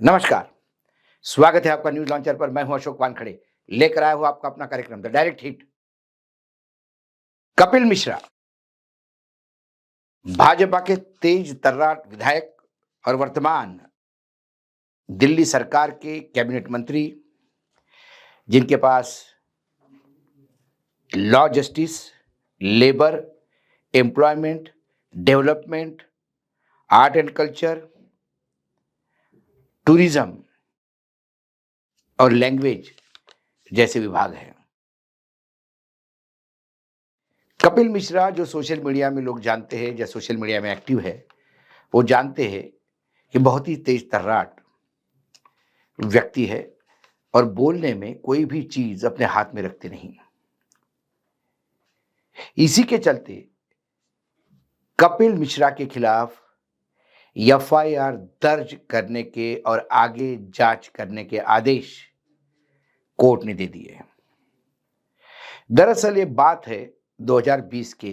नमस्कार, स्वागत है आपका न्यूज़ लॉन्चर पर। मैं हूं अशोक वानखड़े, लेकर आया हूं आपका अपना कार्यक्रम the direct hit. Kapil Mishra, Bhajpa के तेज तर्रार विधायक और वर्तमान दिल्ली सरकार के कैबिनेट मंत्री, जिनके पास law justice, labour, employment, development, art and culture, tourism और लैंग्वेज जैसे विभाग हैं। कपिल मिश्रा जो सोशल मीडिया में लोग जानते हैं या सोशल मीडिया में एक्टिव है, वो जानते हैं कि बहुत ही तेज तर्रार व्यक्ति है और बोलने में कोई भी चीज अपने हाथ में रखते नहीं। इसी के चलते कपिल मिश्रा के खिलाफ एफआईआर दर्ज करने के और आगे जांच करने के आदेश कोर्ट ने दे दिए। दरअसल ये बात है 2020 के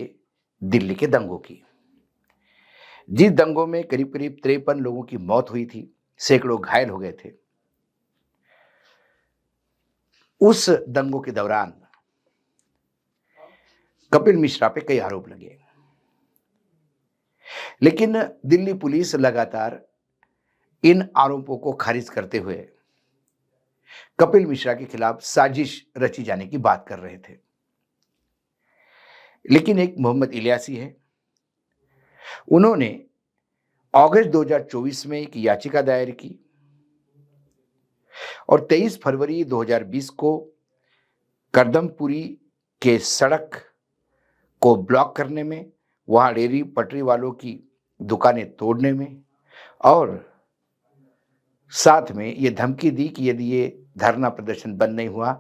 दिल्ली के दंगों की, जिस दंगों में करीब करीब 53 लोगों की मौत हुई थी, सैकड़ों घायल हो गए थे। उस दंगों के दौरान कपिल मिश्रा पे कई आरोप लगे, लेकिन दिल्ली पुलिस लगातार इन आरोपों को खारिज करते हुए कपिल मिश्रा के खिलाफ साजिश रची जाने की बात कर रहे थे। लेकिन एक मोहम्मद इलियासी है, उन्होंने अगस्त 2024 में एक याचिका दायर की और 23 फरवरी 2020 को करदमपुरी के सड़क को ब्लॉक करने में, वहां रेहड़ी पटरी वालों की दुकानें तोड़ने में और साथ में ये धमकी दी कि यदि ये धरना प्रदर्शन बंद नहीं हुआ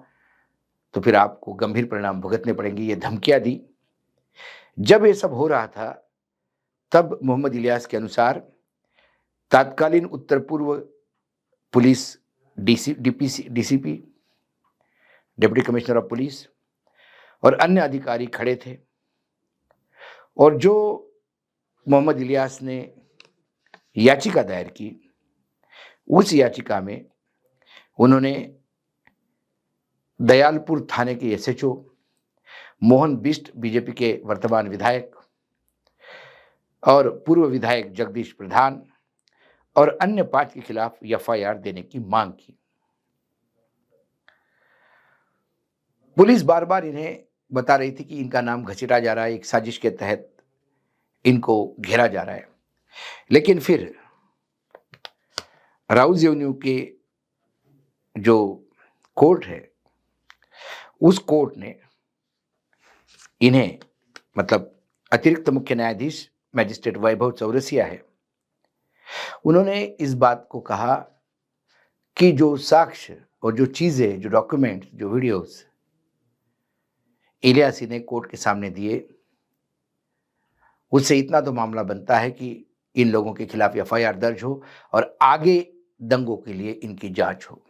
तो फिर आपको गंभीर परिणाम भुगतने पड़ेंगे, ये धमकियां दी। जब ये सब हो रहा था, तब मोहम्मद इलियास के अनुसार तत्कालीन उत्तर पूर्व police DCP, deputy commissioner of police और अन्य अधिकारी खड़े थे और जो मोहम्मद इलियास ने याचिका दायर की, उस याचिका में उन्होंने दयालपुर थाने के एसएचओ, मोहन बिष्ट बीजेपी के वर्तमान विधायक और पूर्व विधायक जगदीश प्रधान और अन्य 5 के खिलाफ एफआईआर देने की मांग की। पुलिस बार बार इन्हें बता रही थी कि इनका नाम घसीटा जा रहा है, एक साजिश के तहत इनको घेरा जा रहा है। लेकिन फिर राउज एवेन्यू के जो कोर्ट है, उस कोर्ट ने इन्हें, मतलब अतिरिक्त मुख्य न्यायाधीश मैजिस्ट्रेट वैभव चौरसिया है, उन्होंने इस बात को कहा कि जो साक्ष्य और जो चीजें, जो डॉक्यूमेंट, जो वीडियोस इलियासी ने कोर्ट के सामने दिए, उससे इतना तो मामला बनता है कि इन लोगों के खिलाफ एफआईआर दर्ज हो और आगे दंगों के लिए इनकी जांच हो।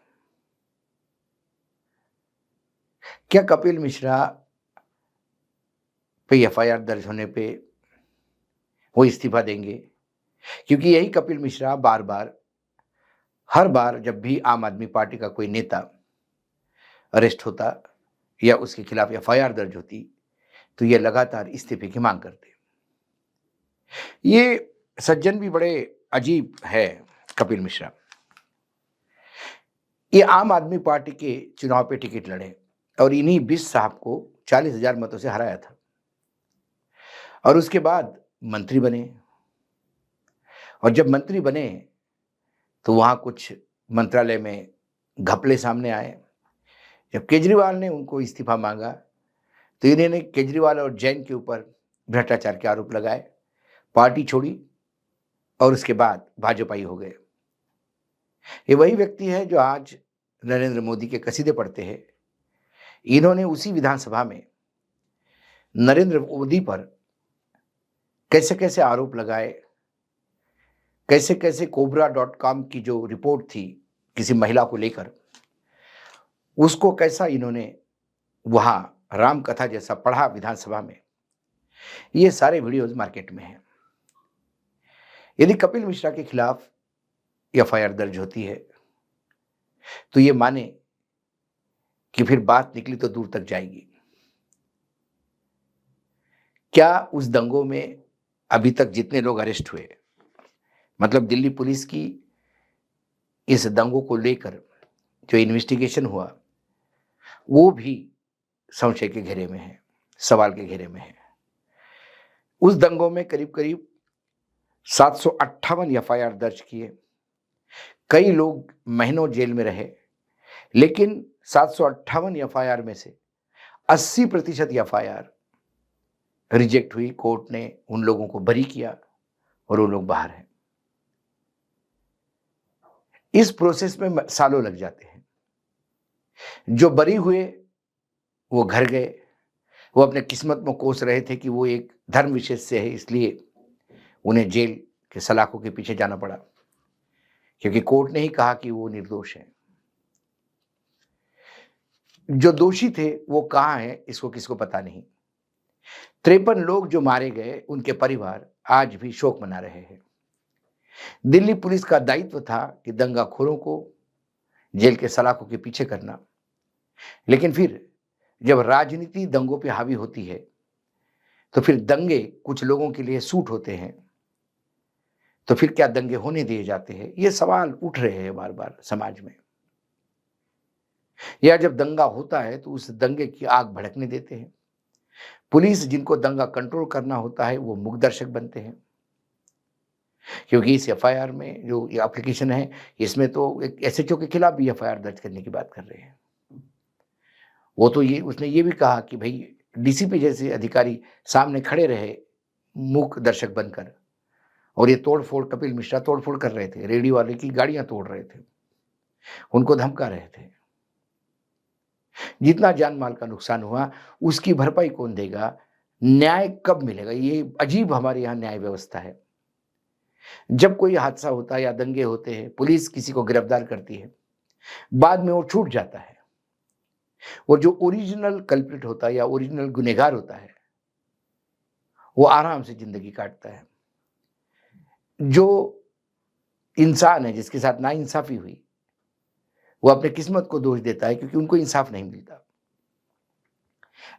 क्या कपिल मिश्रा पे एफआईआर दर्ज होने पे वो इस्तीफा देंगे? क्योंकि यही कपिल मिश्रा बार बार, हर बार जब भी आम आदमी पार्टी का कोई नेता अरेस्ट होता या उसके खिलाफ एफआईआर दर्ज होती, तो ये लगातार इस्तीफे की मांग करते। ये सज्जन भी बड़े अजीब है कपिल मिश्रा। ये आम आदमी पार्टी के चुनाव पे टिकट लड़े और इन्हीं बिष्ट साहब को 40,000 मतों से हराया था और उसके बाद मंत्री बने और जब मंत्री बने तो वहां कुछ मंत्रालय में घपले सामने आए। जब केजरीवाल ने उनको इस्तीफा मांगा तो इन्होंने केजरीवाल और जैन के ऊपर भ्रष्टाचार के आरोप लगाए, पार्टी छोड़ी और उसके बाद भाजपाई हो गए। ये वही व्यक्ति है जो आज नरेंद्र मोदी के कसीदे पढ़ते हैं। इन्होंने उसी विधानसभा में नरेंद्र मोदी पर कैसे कैसे आरोप लगाए, कैसे कैसे कोबरा.com की जो रिपोर्ट थी किसी महिला को लेकर, उसको कैसा इन्होंने वहां राम कथा जैसा पढ़ा विधानसभा में। ये सारे वीडियोज मार्केट में हैं। यदि कपिल मिश्रा के खिलाफ एफआईआर दर्ज होती है तो ये माने कि फिर बात निकली तो दूर तक जाएगी। क्या उस दंगों में अभी तक जितने लोग अरेस्ट हुए, मतलब दिल्ली पुलिस की इस दंगों को लेकर जो इन्वेस्टिगेशन हुआ, वो भी संशय के घेरे में है, सवाल के घेरे में है। उस दंगों में करीब-करीब 758 एफआईआर दर्ज किए। कई लोग महीनों जेल में रहे, लेकिन 758 एफआईआर में से 80% एफआईआर रिजेक्ट हुई। कोर्ट ने उन लोगों को बरी किया और वो लोग बाहर हैं। इस प्रोसेस में सालों लग जाते हैं। जो बरी हुए वो घर गए, वो अपने किस्मत में कोस रहे थे कि वो एक धर्म विशेष से है, इसलिए उन्हें जेल के सलाखों के पीछे जाना पड़ा, क्योंकि कोर्ट ने ही कहा कि वो निर्दोष हैं। जो दोषी थे वो कहाँ हैं, इसको किसको पता नहीं। 53 लोग जो मारे गए, उनके परिवार आज भी शोक मना रहे हैं। दिल्ली पुलिस का दायित्व था कि दंगाखोरों को जेल के सलाखों के पीछे करना, लेकिन फिर जब राजनीति दंगों पे हावी होती है, तो फिर दंगे कुछ लोगों के लिए सूट होते हैं, तो फिर क्या दंगे होने दिए जाते हैं? ये सवाल उठ रहे हैं बार-बार समाज में। या जब दंगा होता है तो उस दंगे की आग भड़कने देते हैं। पुलिस जिनको दंगा कंट्रोल करना होता है, वो मूक दर्शक बनते हैं। क्योंकि इस एफआईआर में जो ये एप्लीकेशन है, इसमें तो एक एसएचओ के खिलाफ भी एफआईआर दर्ज करने की बात कर रहे हैं। वो तो ये उसने ये भी कहा कि भई डीसीपी जैसे अधिकारी सामने खड़े रहे मूक दर्शक बनकर, और ये तोड़-फोड़, कपिल मिश्रा तोड़-फोड़ कर रहे थे, रेडी वाले की गाड़ियाँ तोड़ रहे थे, उनको धमका रहे थे। जितना जान-माल का नुकसान हुआ, उसकी भरपाई कौन देगा? न्याय कब मिलेगा? ये अजीब हमारे यहाँ न्याय व्यवस्था है। जब कोई हादसा होता है या दंगे होते हैं, पुलिस किसी को गिरफ्तार करती है, बाद में वो छूट जाता है। वो जो ओरिजिनल कल्प्रिट होता है या ओरिजिनल गुनहगार होता है, वो आराम से ज़िंदगी काटता है। जो इंसान है जिसके साथ नाइंसाफ़ी हुई, वो अपने किस्मत को दोष देता है क्योंकि उनको इंसाफ नहीं मिलता।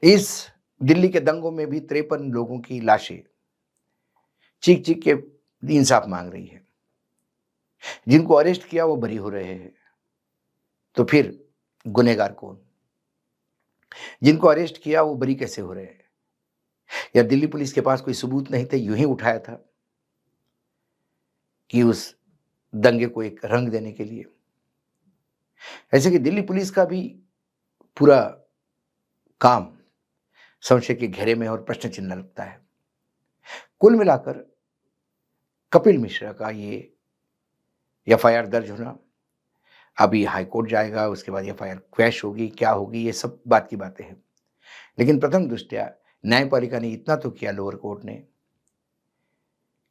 इस दिल्ली के दंगों में भी 53 लोगों की लाशें चीख-चीख के इंसाफ माँग रही हैं। जिनको अरेस्ट किया वो बरी हो रहे हैं। तो फिर गुनहगार कौन? जिनको अरेस्ट किया वो बरी कैसे हो रहे हैं? या दिल्ली पुलिस के पास कोई सबूत नहीं थे, यूँ ही उठाया था कि उस दंगे को एक रंग देने के लिए? ऐसे कि दिल्ली पुलिस का भी पूरा काम संशय के घेरे में और प्रश्न चिन्ह लगता है। कुल मिलाकर कपिल मिश्रा का ये एफआईआर दर्ज होना, अभी हाई कोर्ट जाएगा, उसके बाद एफआईआर क्वैश होगी, क्या होगी, ये सब बात की बातें हैं। लेकिन प्रथम दृष्टया न्यायपालिका ने इतना तो किया, लोअर कोर्ट ने,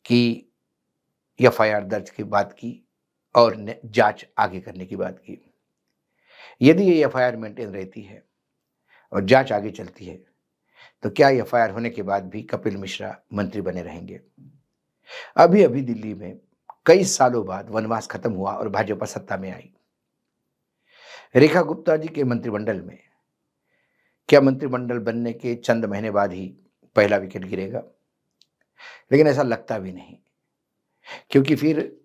कि एफआईआर दर्ज की बात की और जांच आगे करने की बात की। यदि ये एफआईआर मेंटेन रहती है और जांच आगे चलती है, तो क्या एफआईआर होने के बाद भी कपिल मिश्रा मंत्री बने रहेंगे? अभी-अभी दिल्ली में कई सालों बाद वनवास खत्म हुआ और भाजपा सत्ता में आई। रेखा गुप्ता जी के मंत्रिमंडल में क्या मंत्रिमंडल बनने के चंद महीने बाद ही पहला विकेट गिरेगा? लेकिन ऐसा लगता भी नहीं, क्योंकि फिर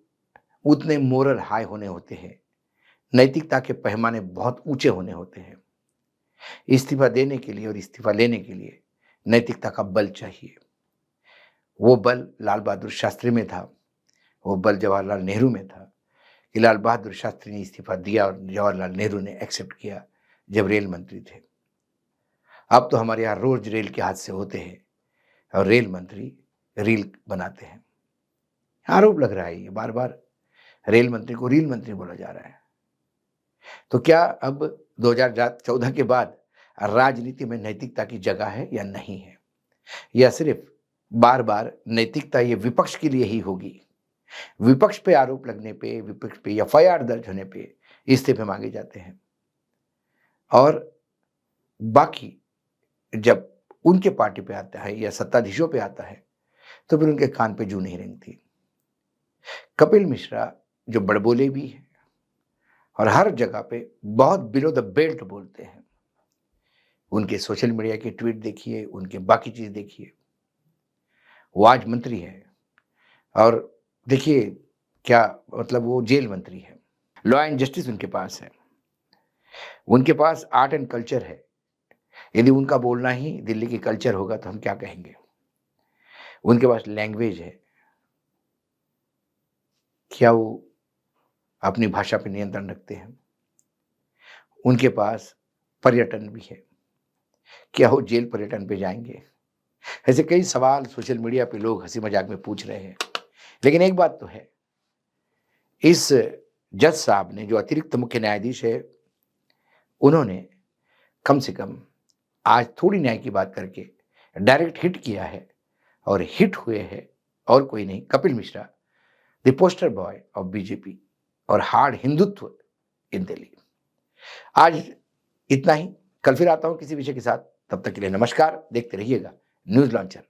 उतने मोरल हाई होने होते हैं, नैतिकता के पैमाने बहुत ऊंचे होने होते हैं। इस्तीफा देने के लिए और इस्तीफा लेने के लिए नैतिकता का बल चाहिए। वो बल लाल बहादुर शास्त्री में था, वो बल जवाहरलाल नेहरू में था कि लाल बहादुर शास्त्री ने इस्तीफा दिया और जवाहरलाल नेहरू ने एक्सेप्ट किया जब रेल मंत्री थे। अब तो हमारे यहाँ रोज रेल के हादसे होते हैं और रेल मंत्री रील बनाते हैं। आरोप लग रहा है, ये बार बार रेल मंत्री को रील मंत्री बोला जा रहा है। तो क्या अब 2014 के बाद राजनीति में नैतिकता की जगह है या नहीं है, या सिर्फ बार बार नैतिकता ये विपक्ष के लिए ही होगी? विपक्ष पे आरोप लगने पे, विपक्ष पे एफआईआर दर्ज होने पे इस्तीफे मांगे जाते हैं, और बाकी जब उनके पार्टी पे आता है या सत्ताधीशों पे आता है तो फिर उनके कान पे जू नहीं रेंगती। कपिल मिश्रा जो बड़बोले भी हैं और हर जगह पे बहुत बिलो द बेल्ट बोलते हैं। उनके सोशल मीडिया के ट्वीट देखिए, उनके बाकी चीज़ देखिए। वो आज मंत्री है और देखिए क्या मतलब वो जेल मंत्री है। लॉ एंड जस्टिस उनके पास है। उनके पास आर्ट एंड कल्चर है। यदि उनका बोलना ही दिल्ली की कल्चर होगा तो हम क्या कहेंगे? उनके पास लैंग्वेज है। क्या वो अपनी भाषा पे नियंत्रण रखते हैं? उनके पास पर्यटन भी है। क्या वो जेल पर्यटन पे जाएँगे? ऐसे कई सवाल सोशल मीडिया पे लोग हँसी-मज़ाक में पूछ रहे हैं। लेकिन एक बात तो है, इस जज साहब ने जो अतिरिक्त मुख्य न्यायाधीश है, उन्होंने कम से कम आज थोड़ी न्याय की बात करके डायरेक्ट हिट किया है और हिट हुए हैं और कोई नहीं, Kapil Mishra, the poster boy of BJP और हार्ड हिंदुत्व इन दिल्ली। आज इतना ही, कल फिर आता हूँ किसी विषय के साथ, तब तक के लिए नमस्कार, देखते रहिएगा न्यूज़ लॉन्चर।